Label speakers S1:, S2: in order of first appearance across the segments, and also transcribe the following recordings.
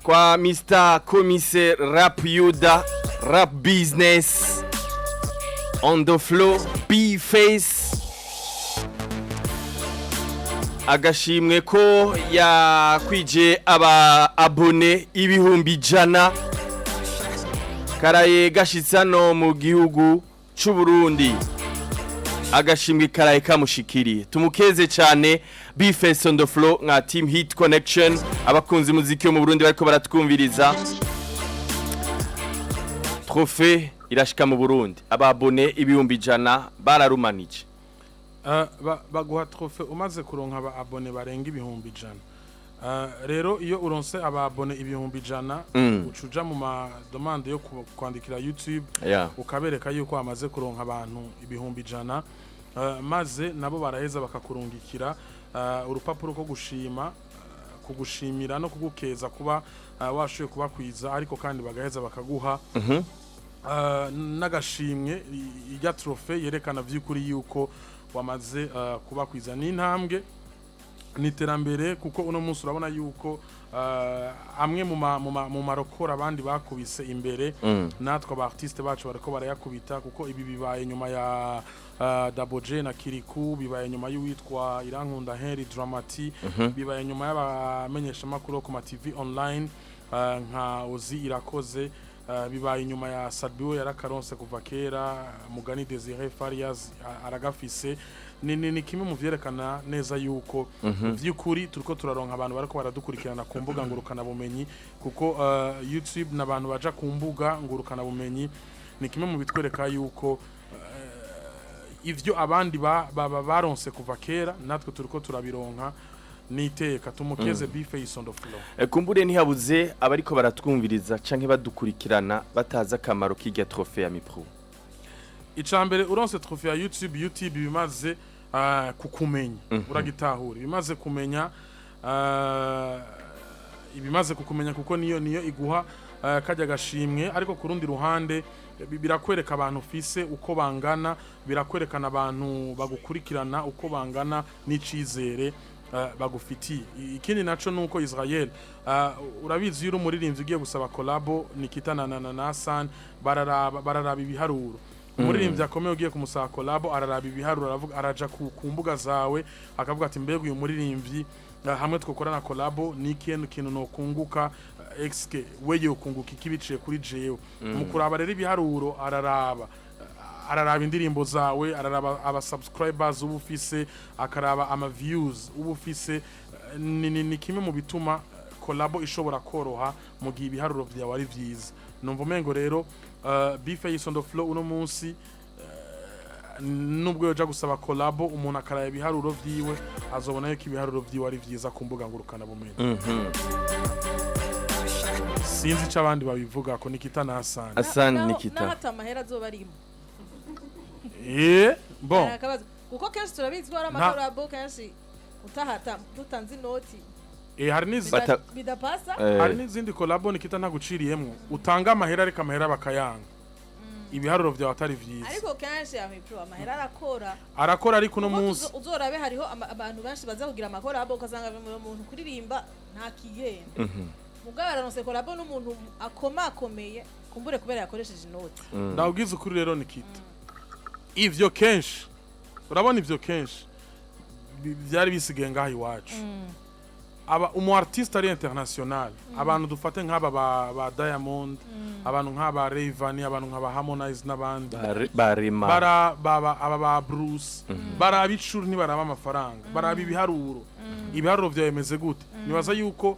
S1: kwa Mr. Komise Rap Yuda, Rap Business, On the Flow, B-Face. Agashimwe ko yakwije aba abone ibihumbi jana karaye gashitsano mu gihugu c'u Burundi. Agashimwe karaye kamushikiriye. Tumukeze cyane B-Face On the Flow nka Team Hit Connection, abakunzi muziki yo mu Burundi bariko baratwumviriza. Trophée irashika mu Burundi. Ababone ibihumbi jana bararumanije.
S2: Baguha trofe umaze kuronka aba abone barenga ibihumbi jana. Rero iyo uronse aba abone ibihumbi jana ucuja mu ma demande yo kwandikira YouTube ukabereka yuko amaze kuronka abantu ibihumbi jana, maze nabo baraheza bakakurungikira urupapuro ko gushima kugushimira no kugukeza kuba washoye kubakwiza, ariko kandi bagaheza bakaguha n'agashimwe ijya trofe yerekana vy'ukuri yuko wamaze kubakwiza. N'intambwe niterambere kuko uno munsi urabona yuko amwe mu marokora abandi bakubise imbere, natwe aba artiste bacu bariko barayakubita kuko ibi bibaye nyuma ya Daboje na Kiriku, bibaye nyuma y'uwitwa Irankunda Henry Dramati, bibaye nyuma y'abamenyesha makuru ku ma TV online nka Ozi Irakoze, bibaye nyuma ya Sadbiwo yarakaronse kuva kera, Mugani Desire Farias aragafise. Ni kimwe mu vyerekana neza yuko vy'ukuri turiko turaronka abantu bariko baradukurikirana ku mbuga ngurukana bumenyi, kuko YouTube n'abantu baja ku mbuga ngurukana bumenyi ni kimwe mu bitwereka yuko ivyo abandi baronse kuva kera natwe turiko turabironka. Niteka tumukeze B-Face On the Flow.
S1: Kumbure ntihabuze abariko baratwumviriza canke badukurikirana bataza akamaro k'irya trophée ya Mipro.
S2: Icambere uronse trophée ya YouTube bimaze kukumenya, uragitahura bimaze kumenya, ibimaze kukumenya kuko niyo iguha kajya gashimwe, ariko ku rundi ruhande birakwereka abantu ufise uko bangana, birakwerekana abantu bagukurikirana uko bangana n'icizere bagufitiye. Ikindi naco nuko Israel urabizi yuri umuririmbyi ugiye gusaba Collabo nikitana na Hassan, bararaba ibiharuro. Umuririmbyi akomeye ugiye kumusaba Collabo araraba ibiharuro, aravuga araja ku mbuga zawe akavuga ati mbega uyu muririmbyi hamwe twokorana Collabo ni kintu no kunguka XK weye ukunguka ikibiciye kuri jewe. Mukuraba rero ibiharuro araraba indirimbo zawe, araraba aba subscribers ubufise, akaraba ama views ubufise. Ni kimwe mu bituma Collabo ishobora koroha mu gihe ibiharuro vyawe ari vyiza. Numva mengo rero B-Face On the Flow uno munsi nubwo yoja gusaba Collabo umuntu akaraya ibiharuro vyiwe azobona yuko ibiharuro vyiwe ari vyiza ku mbuga ngurukana bumenyi. Sinzi ico abandi babivuga ko Nikita na
S1: Hassan Nikita
S3: hata amahera azoba arimo.
S2: Bon
S3: kuko kenshi turabizi ko ari amakorabo kenshi utahata dutanze inoti.
S2: Hari
S3: bidapasa
S2: hari n'izindi Collabo Nikita ntaguciriyemwo utanga amahera ariko amahera bakayanga, ibiharuro vyawe atari vyiza.
S3: Ariko kenshi Mipro amahera
S2: arakora ariko no munsi
S3: uzorabe hariho abantu benshi baza kugira amakorabo ukazanga umuntu kuririmba nta kigenda. Mugabo aranose Collabo n'umuntu akomeye kumbure kubera yakoresheje inoti.
S2: Ndabwiza ukuri rero Nikita, ivyo kenshi urabona ivyo kenshi byari bisigaye ngaho iwacu. Umu artiste ari international, abantu dufate nk'aba ba Diamond, abantu nk'aba Rayvanny, abantu nk'aba Harmonize n'abandi ba Bruce, barabicuru ntibaraba amafaranga, baraba ibiharuro vyemeze gute. Nibaza yuko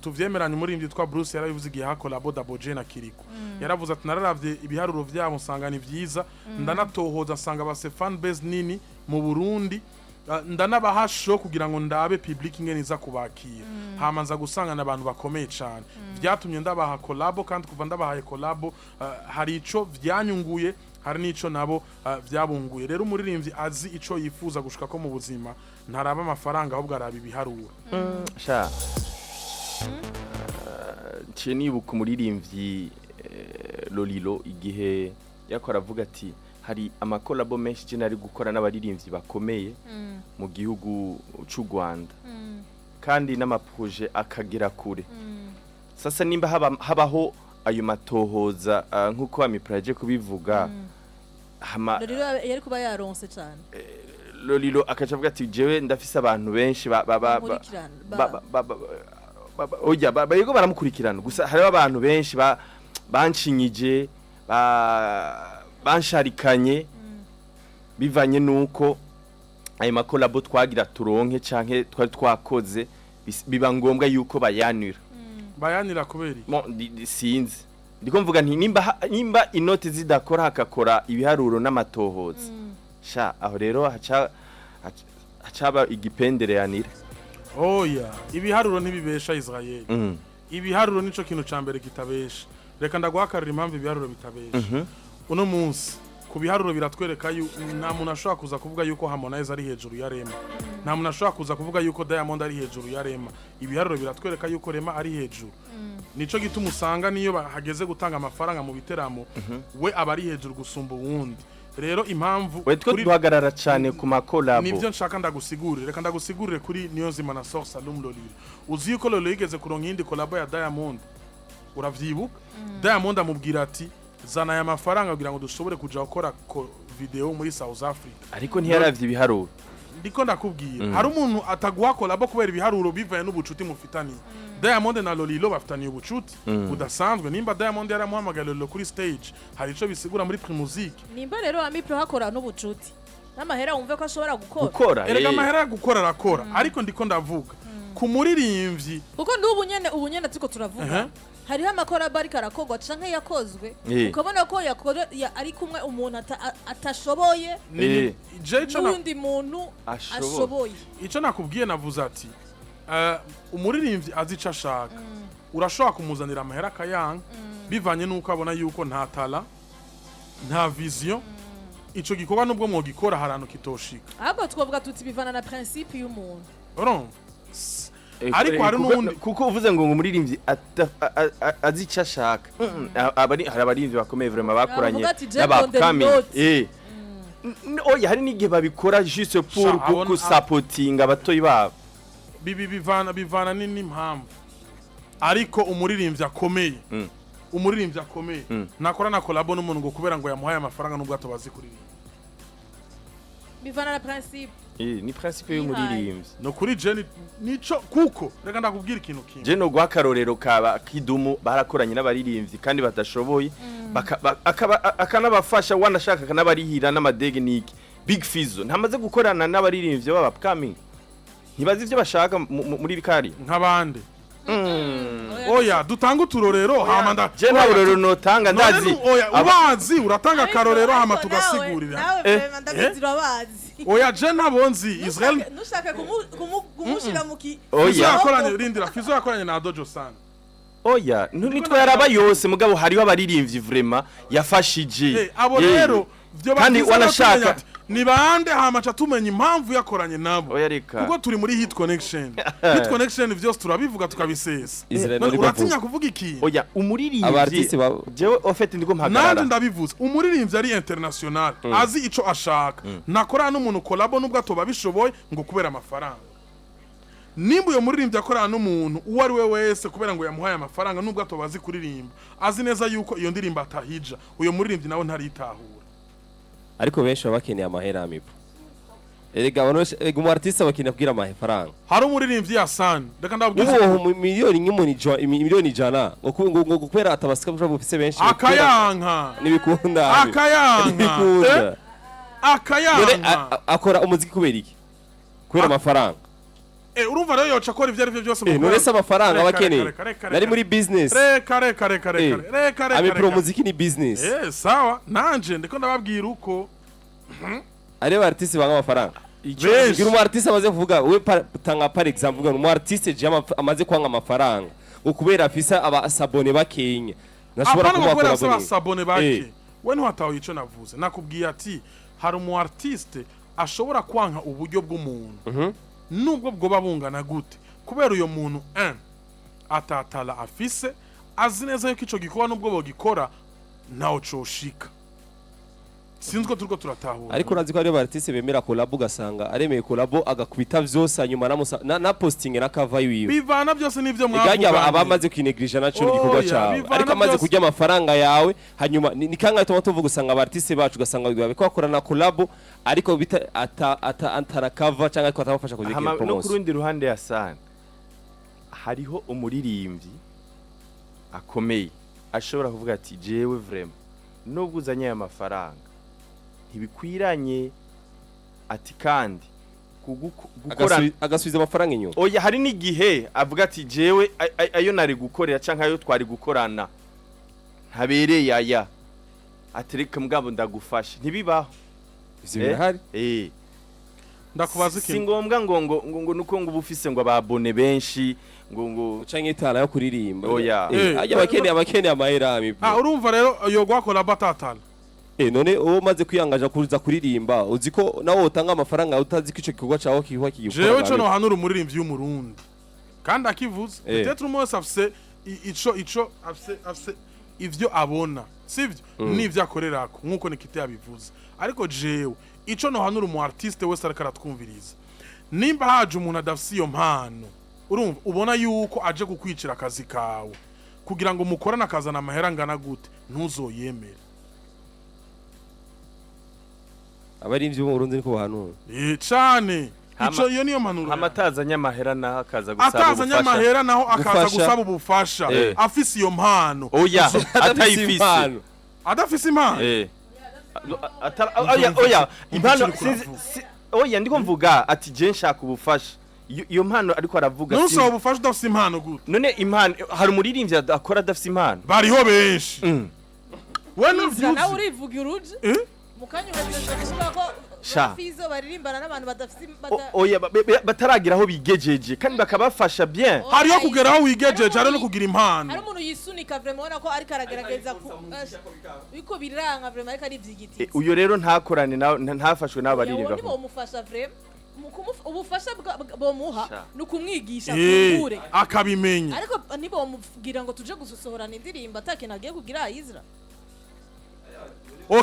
S2: tuvyemeranye muri imvye twa Bruce yarabivuze igihe ha Collabo Daboje na Kiriku, yaravuze ati nararavye ibiharuro vyabo nsanga ni vyiza, ndanatohoza nsanga base fan base nini mu Burundi, ndanabahasho kugira ngo ndabe public ingene iza kubakira. Hamanza gusanga n'abantu bakomeye cyane, vyatumye ndabaha Collabo, kandi kuva ndabahaye Collabo hari ico vyanyunguye, hari nico nabo vyabunguye. Rero umuririmbyi azi ico yifuza gushika ko mu buzima ntaraba amafaranga ahubwo araba ibiharuro.
S1: Sha nibuka umuririmbyi Lolilo igihe yakora avuga ati hari amakolabo menshi cyane ari gukora n'abaririmbyi bakomeye mu gihugu cy'u Rwanda, kandi n'amaproje akagira kure. sasa nimba habaho ayo matohoza nkuko amipraje kubivuga hama
S3: Lolilo yari kuba yaronse cyane
S1: Lolilo akacavuga ati jewe ndafise abantu benshi oya yego baramukurikirana gusa hari abantu benshi bancinyije bansharikanye bivanye nuko ayo makolabo twagira turonke canke twari twakoze biba ngombwa yuko bayanira
S2: kuberi
S1: sinzi ndiko mvuga nti nimba inoti zidakora hakakora ibiharuro n'amatohoza sha aho rero hacaba igipendere yanira
S2: oya ibiharuro ntibibesha Israel ibiharuro nico kintu cambere kitabesha reka ndaguhakarira impamvu ibiharuro bitabesha uno munsi ku biharuro biratwereka nta muntu ashobora kuza kuvuga yuko Harmonize ari hejuru ya Rema nta muntu ashobora kuza kuvuga yuko Diamond ari hejuru ya Rema ibiharuro biratwereka yuko Rema ari hejuru nico gituma usanga niyo bahageze gutanga amafaranga mu biteramo we aba ari hejuru gusumba uwundi rero impamvu
S1: we twe duhagarara cyane ku makolabo
S2: nivyo nshaka ndagusigurire reka ndagusigurire kuri Niyonzima na Source Salum Lolilo uzi yuko Lolilo yigeze kuronka indi collabo ya Diamond uravyibuka Diamond amubwira ati zana ya mafaranga kugira ngo dushobore kuja gukora video muri South Africa
S1: ariko ntiyaravye ibiharuro
S2: ndiko ndakubwira hari umuntu ataguha collabo kubera ibiharuro bivaye n'ubucuti mufitani Diamond na Lolilo bafitaniye ubucuti budasanzwe nimba Diamond yaramuhamagaye Lolilo kuri stage hari ico bisigura muri Primusic
S3: nimba rero Amipro hakora n'ubucuti n'amahera wumve ko ashobora gukora
S2: erega amahera gukora arakora ariko ndiko ndavuga ku muririmbyi
S3: kuko ubu nyene turiko turavuga hariho amakorabo ariko arakogwa canke yakozwe ukabona ko ari kumwe umuntu atashoboye n'undi muntu ashoboye
S2: ico nakubwiye navuze ati umuririmbyi azica ashaka urashobora kumuzanira amahera akayanga bivanye nuko abona yuko nta tala nta vision ico gikorwa nubwo mwogikora harano kitoshika
S3: ahubwo twovuga tuti bivana na principe y'umuntu
S2: urumva ariko hari n'undi
S1: kuko uvuze ngo umuririmbyi azica ashaka hari abarimvyi bakomeye vraiment bakoranye n'abakami oya hari n'igihe babikora juste pour gusupportinga abatoyi babo
S2: bivana n'impamvu ariko umuririmbyi akomeye nakora na collabo n'umuntu ngo kubera ngo yamuhaye amafaranga nubwo atobazi kuririmba
S3: bivana na principe
S1: ni principe y'umuririmbyi
S2: no kuri Jenny nico kuko reka ndakubwira ikintu kimwe
S1: je no gwakarorero kaba kidumu barakoranye n'abaririmbyi kandi batashoboye akanabafasha wanashaka kanabarihira n'amadege niki Big Fizzo ntamaze gukorana n'abaririmbyi b'abapcoming ntibazi ivyo bashaka muri bikari
S2: nk'abande oya dutanga uturorero hama nda
S1: je na urorero notanga ndazi
S2: ubazi uratanga karorero hama tugasigurira
S3: nawe ndabizira bazi
S2: oya je nabonzi Israel
S3: nushaka kumushira muki
S2: oya akoranye rindira Fizzo yakoranye na Dojo San
S1: oya nitwe yaraba yose mugabo hariho abaririmbyi vraiment yafashije
S2: abo rero vyo
S1: kandi wanashaka
S2: ni bande hamaca tumenya impamvu yakoranye nabo
S1: kuko
S2: turi muri hit connection vyose turabivuga tukabisesa uratinya kuvuga iki
S1: oya umuririmbyi jewe ofete ndiko mpagarara
S2: nanje ndabivuze umuririmbyi ari international azi ico ashaka nakorana n'umuntu collabo nubwo atoba bishoboye ngo kubera amafaranga nimba uyo muririmbyi akorana n'umuntu uwo ari we wese kubera ngo yamuhaye amafaranga nubwo atobazi kuririmba azi neza yuko iyo ndirimbo atahija uyo muririmbyi nawe ntaritahura
S4: ariko benshi bakeneye amahera Amipro erega umu artiste bakeneye kugira amafaranga
S2: hari umuririmbyi ya San reka ndabwiza
S4: ubu miliyoni ijana ngo kubera atabasika bufise benshi
S2: akayanka
S4: nibikunda
S2: akayanka
S4: akora umuziki kubera iki kubera amafaranga
S2: urumva rero yoca akora ivyo arivyo byose
S4: none se amafaranga abakeneye nari muri business
S2: reka
S4: Amipro muziki ni business
S2: sawa nanje ndiko ndababwira uko
S4: ari artiste banga amafaranga gira umu artiste amaze kuvuga we tanga par exemple uvuga umu artiste je amaze kwanga amafaranga ukubera afisa abasabone bakenya nashobora
S2: kumukora abasabone bake we ntiwataho ico navuze nakubwiye ati hari umu artiste ashobora kwanka uburyo bw'umuntu nubwo bwo babungana gute kubera uyo muntu atatala afise azi neza yuko ico gikorwa nubwo bogikora nawo coshika sinzwe turiko turatahura
S4: ariko urazi ko ari artiste bemera collabo gasanga aremeye collabo agakubita vyose hanyuma na posting na cover yiwe
S2: bivana byose nivyo
S4: igajya abamaze kwineglisha naco igikorwa cyawe ariko amaze kurya amafaranga yawe hanyuma ni kanga tuma tuvuga usanga abartiste bacu gasanga biko bakorana collabo ariko bita atara cover cyangwa ariko atabafasha kugira promotion
S1: no kurundi ruhande ya sana hariho umuririmbyi akomeye ashobora kuvuga ati jewe vraiment nubwo uzanye aya mafaranga ntibikwiranye ati kandi gukora
S4: agasubiza amafaranga inyuma
S1: oya hari n'igihe avuga ati jewe ayo nari gukorera canka ayo twari gukorana ntabereye aya atereka mugabo ndagufasha ntibibaho
S4: birahari
S2: ndakubaza iki
S1: si ngombwa ngo nuko ngo ubufise ngo ababone benshi ngo
S4: canke itara yo kuririmba
S1: oya
S4: ajya abakene amahera
S2: urumva rero yo gwakora batatala
S4: none uwo maze kwiyangaje kuza kuririmba uzi ko nawe utanga amafaranga utazi ko ico gikorwa cawe kihwa kigikora
S2: jewe cyo no hanura umuririmbyi w'umurundi kandi akivuze peut-être umwe afise ico afise ivyo abona sivyo n'ivyo akorerako nkuko Nikite yabivuze ariko jewe ico no hanura umu artiste wese ariko aratwumviriza nimba haje umuntu adafise iyo mpano urumva ubona yuko aje kukwicira akazi kawe kugira ngo mukorane akazana amahera ngana gute ntuzoyemere
S4: abarimvyi mu Burundi niko bahanura
S2: cyane ico iyo niyo manuro
S1: amatazanya amahera naho akaza gusaba ubufasha
S2: atazanya amahera naho akaza gusaba ubufasha afise iyo mpano
S1: oya atayifise
S2: adafise impano
S1: oya impano oya ndiko mvuga ati je nshaka ubufasha iyo mpano ariko aravuga
S2: ati nusaba ubufasha udafise impano gute
S1: none impano hari umuririmbyi akora adafise impano
S2: bariho benshi we
S3: n'uvyuzi nawe urivuga uruje mukanya urashaka ko bafizo baririmbana n'abantu badafise
S1: oya bataragira aho bigejeje kandi bakabafasha bien
S2: hariyo kugera aho wigejeje ari no kugira impano
S3: hari umuntu yisunika vraiment ubona ko ariko aragerageza biko biranga vraiment ariko ari vyigiti
S1: uyo rero ntakorane ntafashwe n'abaririmba
S3: nibo mufasha vraiment ubufasha bomuha nukumwigisha kugure
S2: akabimenya
S3: ariko nibo bamugira ngo tuje gusohorana indirimbo atakena agiye kugira Isra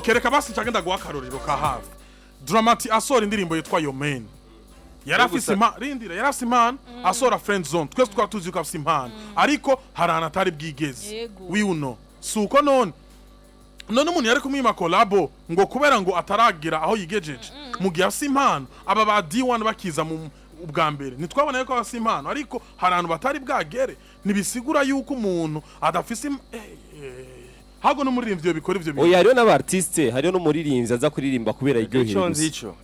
S2: reka basi cyagenda guha akarorero ka hafi Dramati asora indirimbo yitwa Yo Man yarafise impano asora Friend Zone twese twatuzi ko afise impano ariko harana atari bwigeze wiuno suko none umuntu yari kumwima Collabo ngo kubera ngo ataragira aho yigejeje mu gihe afise impano aba ba D1 bakiza mu ubwa mbere nitwabona yuko afise impano ariko harana batari bwagere nibisigura yuko umuntu adafise hago no muririmbyi bikora ivyo
S4: oya hariyo n'abartiste hariyo no muririmbyi aza kuririmba kubera iryohero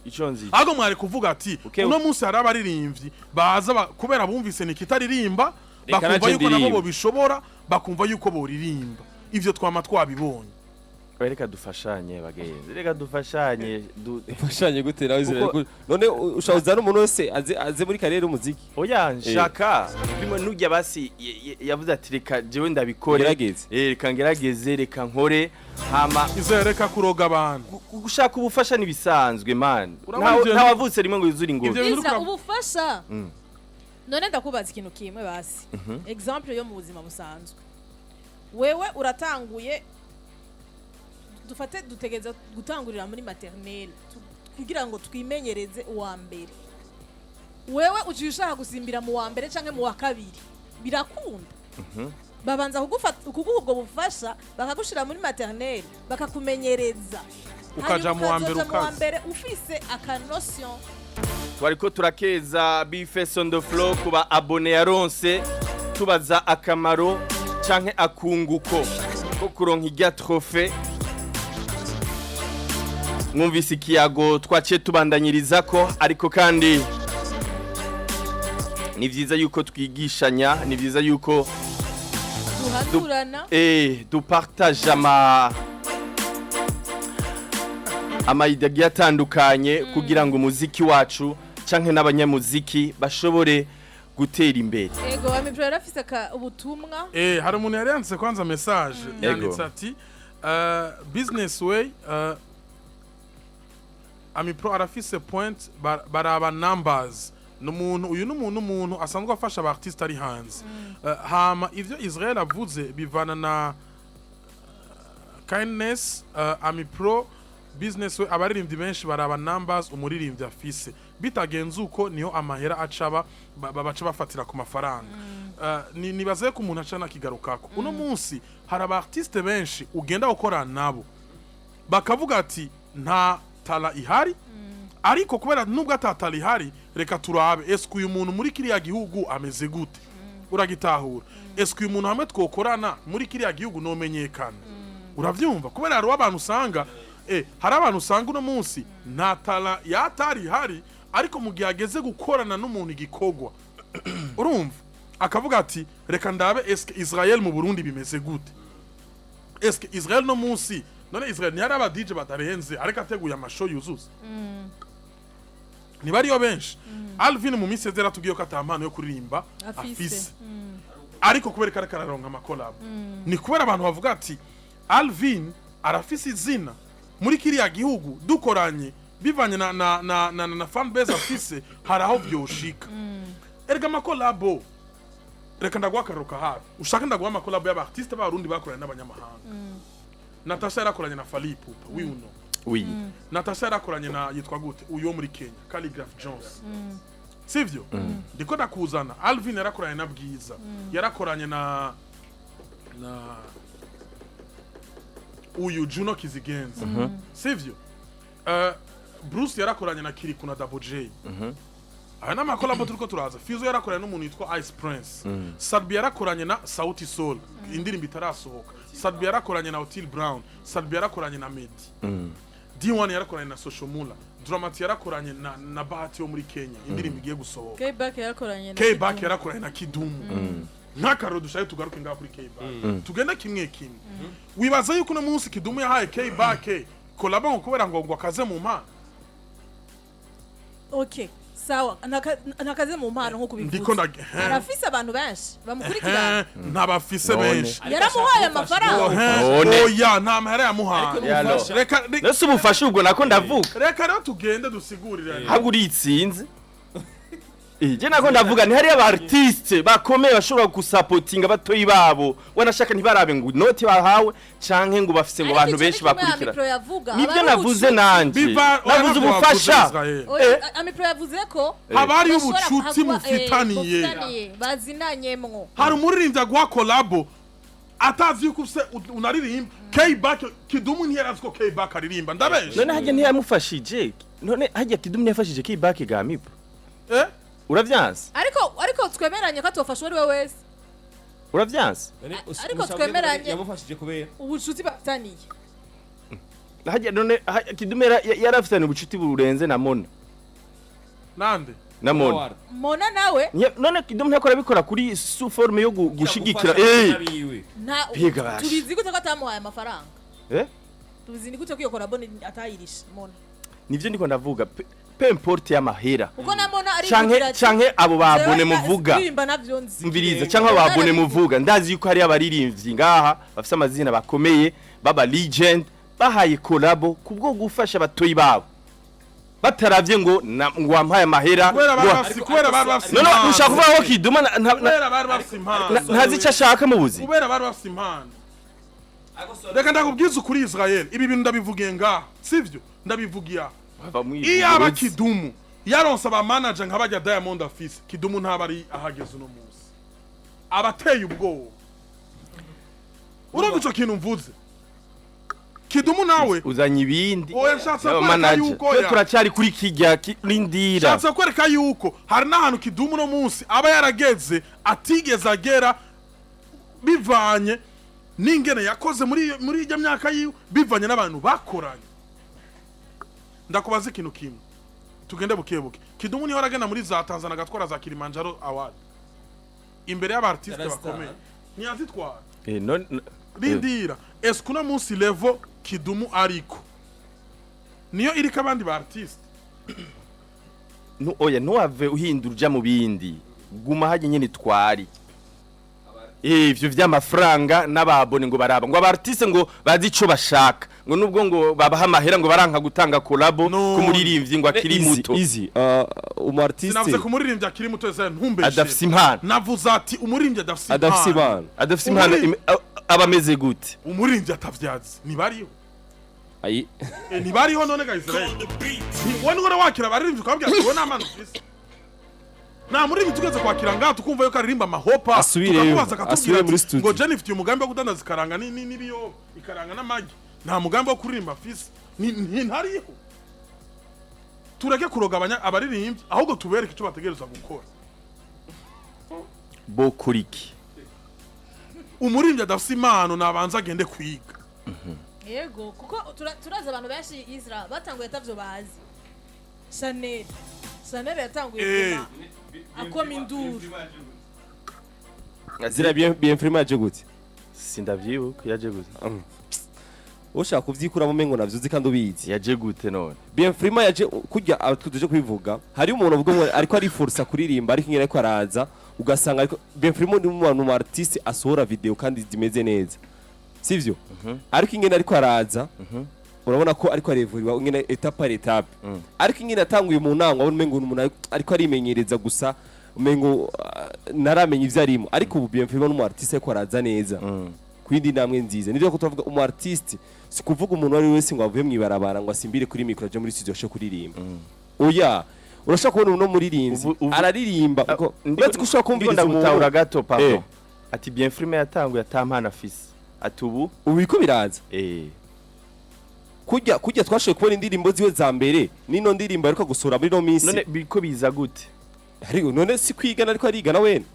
S1: ico nzi
S2: hago mwari kuvuga ati uno munsi hari abaririmbyi baza kubera bumvise nikitaririmba bakumva yuko nabo bishobora bakumva yuko boririmba ivyo twama twabibonye
S1: reka dufashanye bagenzi reka dufashanye
S4: gute nawe none ushabuza n'umuntu wese aze muri karere umuziki
S1: oya nshaka bimwe nujya basi yavuze ati reka jewe ndabikore reka ngerageze reka nkore hama
S2: izereka kuroga abantu
S1: gushaka ubufasha nibisanzwe man ntawavutse rimwe ngo yuzure ingoro
S3: Izra ubufasha none ndakubaza ikintu kimwe basi example yo mu buzima busanzwe wewe uratanguye dufate dutegeza gutangurira muri maternelle kugira ngo twimenyereze uwa mbere wewe ushaka gusimbira mu wa mbere canke mu wa kabiri birakunda babanza kuguha ubwo bufasha bakagushira muri maternelle bakakumenyereza
S2: ukaja mu wa
S3: mbere ufise akanotion
S1: twariko turakeza bifeso on the floor kuba abone yaronse tubaza akamaro canke akunguko ko kuronka irya trophée mwumvise ikiyago twaciye tubandanyiriza ko ariko kandi ni vyiza yuko twigishanya ni vyiza yuko
S3: duhadurana
S1: dupartage idea atandukanye kugira ngo umuziki wacu canke n'abanyamuziki bashobore gutera imbere
S3: ego amipro yarafise ubutumwa
S2: hari umuntu yaranditse kwanza message yanditse ati business way amipro arafise point baraba numbers umuntu asanzwe afasha aba artiste ari hanze hama ivyo Israel avuze bivana na kindness amipro business we abaririmbyi benshi baraba numbers umuririmbyi afise bitagenze uko niyo amahera acaba baca bafatira ku mafaranga nibaze ko umuntu acana kigarukako uno munsi hari aba artiste benshi ugenda gukora nabo bakavuga ati nta tala ihari ariko kubera nubwo atatala ihari reka turabe eske uyu muntu muri kiriya gihugu ameze gute uragitahura eske uyu muntu hamwe twokorana muri kiriya gihugu nomenyekana uravyumva kubera hari abantu usanga hari abantu usanga uno munsi nta tala yatari ihari ariko mu gihe ageze gukorana n'umuntu igikogwa urumva akavuga ati reka ndabe eske Israel mu Burundi bimeze gute eske Israel no munsi none Israel ni aba DJ batarenze ariko ateguye amashow yuzuza ni bariyo benshi Alvin mu minsi zera tugiye ko atampano yo kuririmba afise ariko kubereka araronka amakolabo ni kubera abantu bavuga ati Alvin arafise izina muri kiriya gihugu dukoranye bivanye na fan base afise haraho byoshika erga amakolabo reka ndagwa akaruka hafi ushaka ndagwa amakolabo y'aba artiste b'abarundi bakoranye n'abanyamahanga Natasha yarakoranye na Fally Ipupa wiuno
S1: oui
S2: Natasha yarakoranye na yitwa gute uyo muri Kenya Calligraph Jones sivyo ndiko ndakuzana Alvin yarakoranye na Bwiza yarakoranye na uyu Juno Kizigenza sivyo Bruce yarakoranye na Kiriku na Double J aya n'amakolabo turiko turaza Fizo yarakoranye n'umuntu yitwa Ice Prince Sadbi yarakoranye na Sauti Sol indirimbo itarasohoka Sadbi yarakoranye na Otile Brown Sadbi yarakoranye na Medi D1 yarakoranye na Social Mula Dramati yarakoranye na Bahati yo muri Kenya indirimbo igiye gusohoka K-Back yarakoranye na Kidumu nk'akaro dushaye tugaruke ngaho kuri K-Back tugenda kimwe kimwe wibaza yuko no munsi Kidumu yahaye K-Back Collabo kubera ngo akaze mu mpano
S3: okay sawa nakaze mu mpano nko kubivuga arafise abantu benshi bamukurikirana
S2: ntabafise benshi
S3: yaramuhaye amafaranga
S2: oya nta mahera yamuhaye
S1: reka nese ubufasha ubwo nako ndavuga
S2: reka rero tugende dusigurire
S1: habwo uritsinze je nako ndavuga ni hari aba artiste bakomeye bashobora gusupportinga batoyi babo wanashaka ntibarabe ngo noti bahawe canke ngo bafise ngo abantu benshi bakurikira nibyo navuze nanje navuze ubufasha
S3: amipro yavuze ko
S2: habari ubucuti mufitaniye
S3: bazinanyemwo
S2: hari umuririmbyi agwa Collabo atazi yuko unaririmba K-Back Kidumu ntiyarazi ko K-Back aririmba ndabeshe
S1: none hajye ntiyamufashije none hajye Kidumu ntiyafashije K-Back gamipo uravyanse
S3: ariko twemeranye ko atofasha ari we wese
S1: uravyanse
S3: ariko twemeranye
S4: yamufashije kubera
S3: ubucuti bafitaniye
S1: hajya none Kidumera yarafitanye ubucuti burenze na Mona
S2: nande
S1: na
S3: Mona nawe
S1: none Kidumu ntakora bikora kuri sous forme yo gushigikira
S3: tubizi gute ko atamuhaye amafaranga tubizi ni gute ko iyo Collabo atayirisha Mona
S1: nivyo ndiko ndavuga peu importe y'amahera
S3: uko namona ari
S1: canke abo babone muvuga mviriza canke babone muvuga ndazi yuko hari abaririmbyi ngaha bafise amazina bakomeye baba legend bahaye Collabo kubwo gufasha batoyi babo bataravye ngo wampaye amahera
S2: kubera bari bafise
S1: no ushaka kuvuga ko Kiduma
S2: kubera bari bafise impano
S1: ntazi icyo ashaka mu buzi
S2: kubera bari bafise impano reka ndakubwiza ukuri Israel ibi bintu ndabivugiye ngaha sivyo ndabivugiya iyo aba Kidumu yaronse aba manager nk'abajya Diamond afise Kidumu ntabari ahageze uno munsi abateye ubwoba urumva ico kintu mvuze Kidumu nawe
S1: uzanye ibindi
S2: manager
S1: turacyari kuri kijya lindira
S2: shatse kwereka yuko hari n'ahantu Kidumu no munsi aba yarageze atigeze agera bivanye n'ingene yakoze muri ijya myaka yiwe bivanye n'abantu bakoranye ndakubaza ikintu kimwe tugende bukebuke Kidumu niho aragenda muri za Tanzania gatwara za Kilimanjaro award imbere y'abartiste bakomeye ntiyazitwara bindira eskuna munsi level Kidumu ariko niyo irika abandi bartiste
S1: oya ntuwave uhindura uja mu bindi guma haje nyene twari ivyo vy'amafaranga n'ababone ngo baraba ngo abartiste ngo bazi ico bashaka ngo nubwo ngo babaha amahera ngo baranka gutanga Collabo kumuririmbyi ngo akiri muto
S4: umartiste
S2: sinavuze kumuririmbyi akiri muto yesa ntumbeshe
S1: adafise impano
S2: navuze ati umuririmbyi adafise
S1: impano abameze gute
S2: umuririmbyi atavyazi ni bariyo
S4: ayi
S2: ntibariho none ga Israel wowe ngore wakira abaririmbyi ukababwira ati wowe n'amano ufise nta muri tugeze kwakira ngaha tukumva yuko aririmba amahopa
S4: asubire muri studio
S2: ngo Jenny ifitiye umugambi wo kudandaza ikaranga n'ibiyo ikaranga n'amagi nta mugambi wo kuririmba afise ntariho tureke kuroga abaririmbyi ahubwo tubereke icyo bategereza gukora
S1: bo kuriki
S2: umurimbyi adafise impano nabanza agende kwiga
S3: yego kuko turaza abantu benshi Israel batanguye atavyo bazi Chanel yatanguye akomeye induru
S4: azira bien frima yaje gute
S1: sindavyibuka yaje gute
S4: ushaka kuvyikura mu mengo navyuzi kandi ubizi
S1: yaje gute none
S4: bien frima yaje kujya tuje kubivuga hari umuntu uvuga ngo ariko ari force kuririmba ariko nyine ko araza ugasanga ariko bien frima ni umuntu artiste asohora video kandi zimeze neza sivyo ariko ingene ariko araza urabona ko ariko arevuriwa ingene etape par etape ariko ingene atanguye mu ntango abone mengo umuntu ariko arimenyereza gusa mengo naramenye ivyo arimo ariko ubu bien frima n'umu-artiste ko araza neza kwindi namwe nziza nivyo ko tuvuga umu-artiste si kuvuga umuntu wari wese ngo avuye mwibarabara ngo asimbire kuri micro je muri studio cyo kuririmba oya urashaka kubona uno muririmvyi araririmba uko uretse gushaka kumviriza
S1: umuntu gato pardon ati bien frima yatanguye atampana afise ati ubu
S4: biko biraza kujya twashoye kubona indirimbo ziwe za mbere nino ndirimbo ariko gusura muri no minsi
S1: none biko biza gute
S4: ariko none si kwigana ariko arigana wene